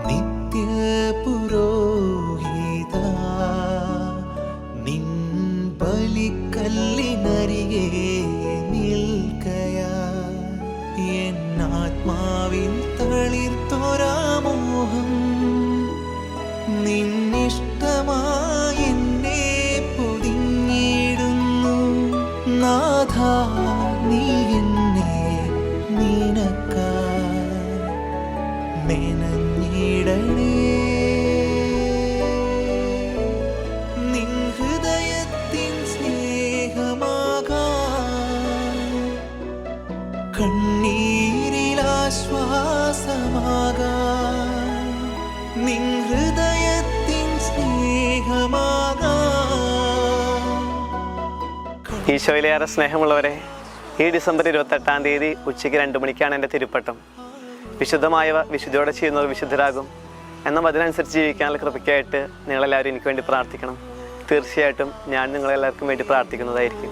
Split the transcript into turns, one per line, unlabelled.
നിത്യപുരോഹിതാ നിൻ ബലിക്കല്ലിനരികെ നിൽക്കയായി എന്നാത്മാവിൽ തളിർത്തൊരാമോഹം നിന്നിഷ്ടമായി എന്നെ പൊതിഞ്ഞിടുന്നു നാഥാ നീ എന്നെ നിനക്കായി മെനഞ്ഞിടണേ നിൻ ഹൃദയത്തിൻ സ്നേഹമാകാൻ കണ്ണീരിലാശ്വാസമാകാൻ നിൻ ഹൃദയത്തിൻ സ്നേഹമാകാൻ.
ഈശോയിലേറെ സ്നേഹമുള്ളവരെ, ഈ ഡിസംബർ 28-ാം തീയതി ഉച്ചയ്ക്ക് 2 മണിക്കാണ് എൻ്റെ തിരുപ്പട്ടം. വിശുദ്ധമായവ വിശുദ്ധിയോടെ ചെയ്യുന്നവർ വിശുദ്ധരാകും എന്നാൽ അതിനനുസരിച്ച് ജീവിക്കാനുള്ള കൃപയ്ക്കായിട്ട് നിങ്ങളെല്ലാവരും എനിക്ക് വേണ്ടി പ്രാർത്ഥിക്കണം. തീർച്ചയായിട്ടും ഞാൻ നിങ്ങളെല്ലാവർക്കും വേണ്ടി പ്രാർത്ഥിക്കുന്നതായിരിക്കും.